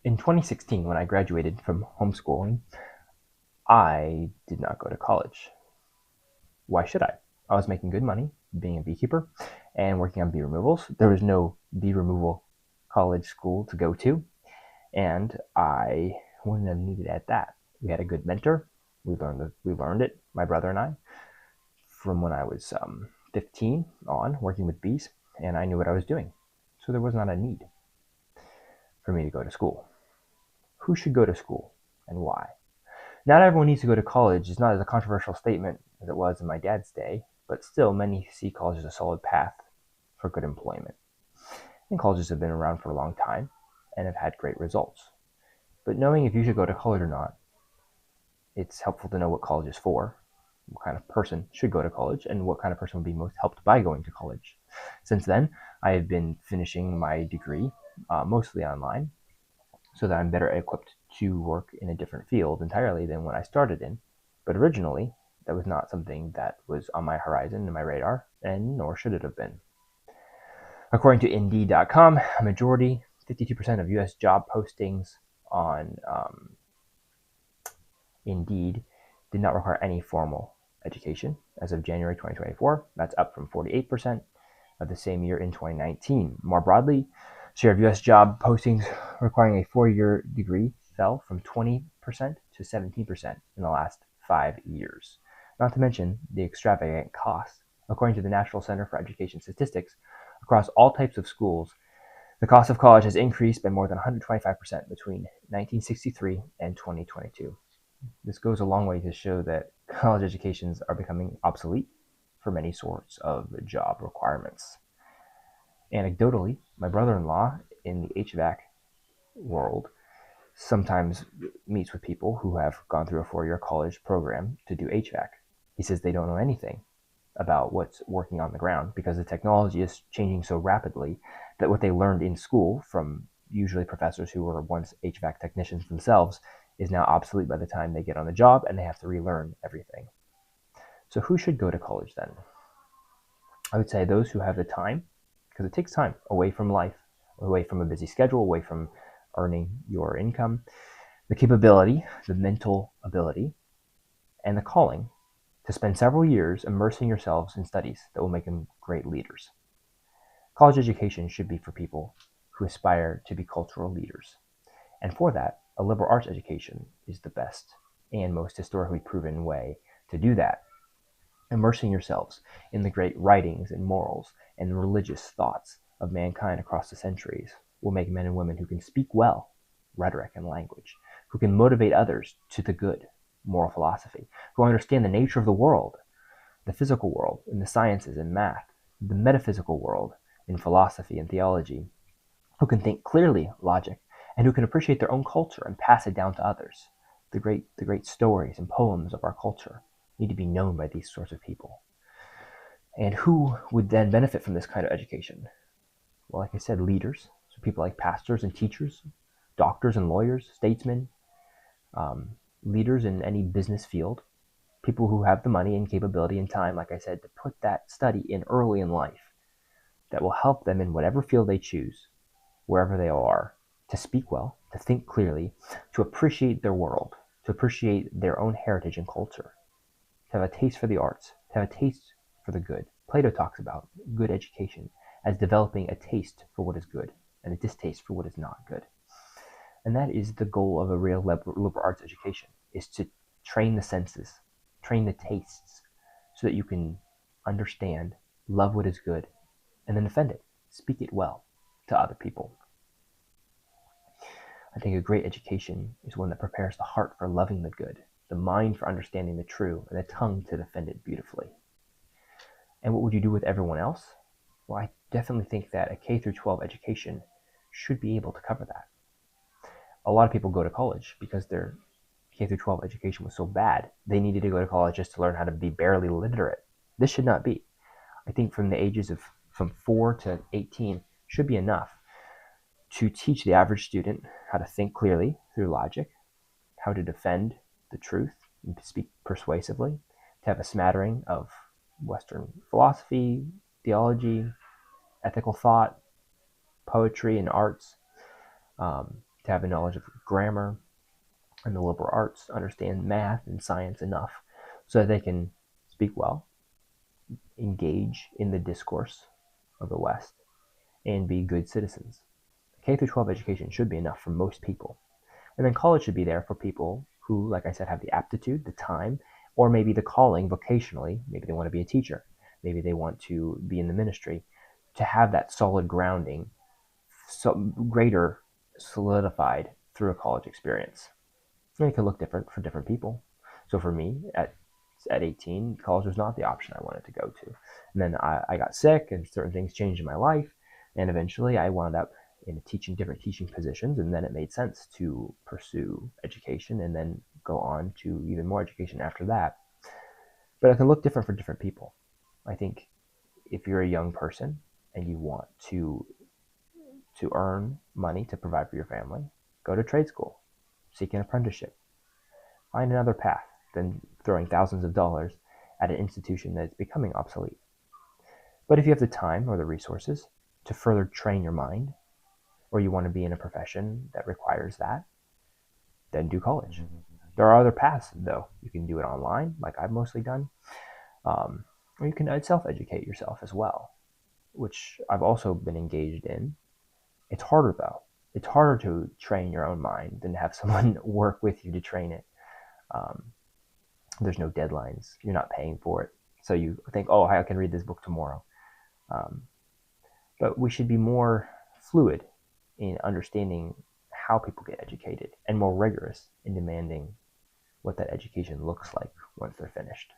In 2016, when I graduated from homeschooling, I did not go to college. Why should I? I was making good money being a beekeeper and working on bee removals. There was no bee removal college school to go to, and I wouldn't have needed it at that. We had a good mentor. We learned it, my brother and I, from when I was 15 on working with bees, and I knew what I was doing. So there was not a need for me to go to school. Who should go to school and why? Not everyone needs to go to college is not as a controversial statement as it was in my dad's day, but still many see college as a solid path for good employment. And colleges have been around for a long time and have had great results. But knowing if you should go to college or not, it's helpful to know what college is for, what kind of person should go to college, and what kind of person would be most helped by going to college. Since then, I have been finishing my degree, mostly online, so that I'm better equipped to work in a different field entirely than when I started in. But originally, that was not something that was on my horizon and my radar, and nor should it have been. According to Indeed.com, a majority, 52% of U.S. job postings on Indeed did not require any formal education as of January 2024. That's up from 48% of the same year in 2019. More broadly, share of U.S. job postings requiring a 4-year degree fell from 20% to 17% in the last 5 years. Not to mention the extravagant costs. According to the National Center for Education Statistics, across all types of schools, the cost of college has increased by more than 125% between 1963 and 2022. This goes a long way to show that college educations are becoming obsolete for many sorts of job requirements. Anecdotally, my brother-in-law in the HVAC world sometimes meets with people who have gone through a 4-year college program to do HVAC. He says they don't know anything about what's working on the ground because the technology is changing so rapidly that what they learned in school from usually professors who were once HVAC technicians themselves is now obsolete by the time they get on the job and they have to relearn everything. So who should go to college then? I would say those who have the time, because it takes time away from life, away from a busy schedule, away from earning your income, the capability, the mental ability, and the calling to spend several years immersing yourselves in studies that will make them great leaders. College education should be for people who aspire to be cultural leaders. And for that, a liberal arts education is the best and most historically proven way to do that. Immersing yourselves in the great writings and morals and religious thoughts of mankind across the centuries will make men and women who can speak well rhetoric and language, who can motivate others to the good, moral philosophy, who understand the nature of the world, the physical world in the sciences and math, the metaphysical world in philosophy and theology, who can think clearly, logic, and who can appreciate their own culture and pass it down to others. The great stories and poems of our culture need to be known by these sorts of people. And who would then benefit from this kind of education? Well, like I said, leaders, so people like pastors and teachers, doctors and lawyers, statesmen, leaders in any business field, people who have the money and capability and time, like I said, to put that study in early in life that will help them in whatever field they choose, wherever they are, to speak well, to think clearly, to appreciate their world, to appreciate their own heritage and culture, to have a taste for the arts, to have a taste for the good. Plato talks about good education as developing a taste for what is good and a distaste for what is not good. And that is the goal of a real liberal arts education, is to train the senses, train the tastes, so that you can understand, love what is good, and then defend it, speak it well to other people. I think a great education is one that prepares the heart for loving the good, the mind for understanding the true, and the tongue to defend it beautifully. And what would you do with everyone else? Well, I definitely think that a K through 12 education should be able to cover that. A lot of people go to college because their K through 12 education was so bad, they needed to go to college just to learn how to be barely literate. This should not be. I think from the ages of from 4 to 18 should be enough to teach the average student how to think clearly through logic, how to defend the truth and speak persuasively, to have a smattering of Western philosophy, theology, ethical thought, poetry, and arts, to have a knowledge of grammar and the liberal arts, understand math and science enough so that they can speak well, engage in the discourse of the West, and be good citizens. K through 12 education should be enough for most people. And then college should be there for people who, like I said, have the aptitude, the time, or maybe the calling vocationally. Maybe they want to be a teacher. Maybe they want to be in the ministry, to have that solid grounding, so greater solidified through a college experience. And it can look different for different people. So for me, at 18, college was not the option I wanted to go to. And then I got sick and certain things changed in my life. And eventually I wound up in different teaching positions. And then it made sense to pursue education and then go on to even more education after that. But it can look different for different people. I think if you're a young person and you want to earn money to provide for your family, go to trade school, seek an apprenticeship, find another path than throwing thousands of dollars at an institution that's becoming obsolete. But if you have the time or the resources to further train your mind, or you want to be in a profession that requires that, then do college. There are other paths, though. You can do it online, like I've mostly done, or you can self-educate yourself as well, which I've also been engaged in. It's harder, though. It's harder to train your own mind than to have someone work with you to train it. There's no deadlines. You're not paying for it. So you think, oh, I can read this book tomorrow. But we should be more fluid in understanding how people get educated and more rigorous in demanding what that education looks like once they're finished.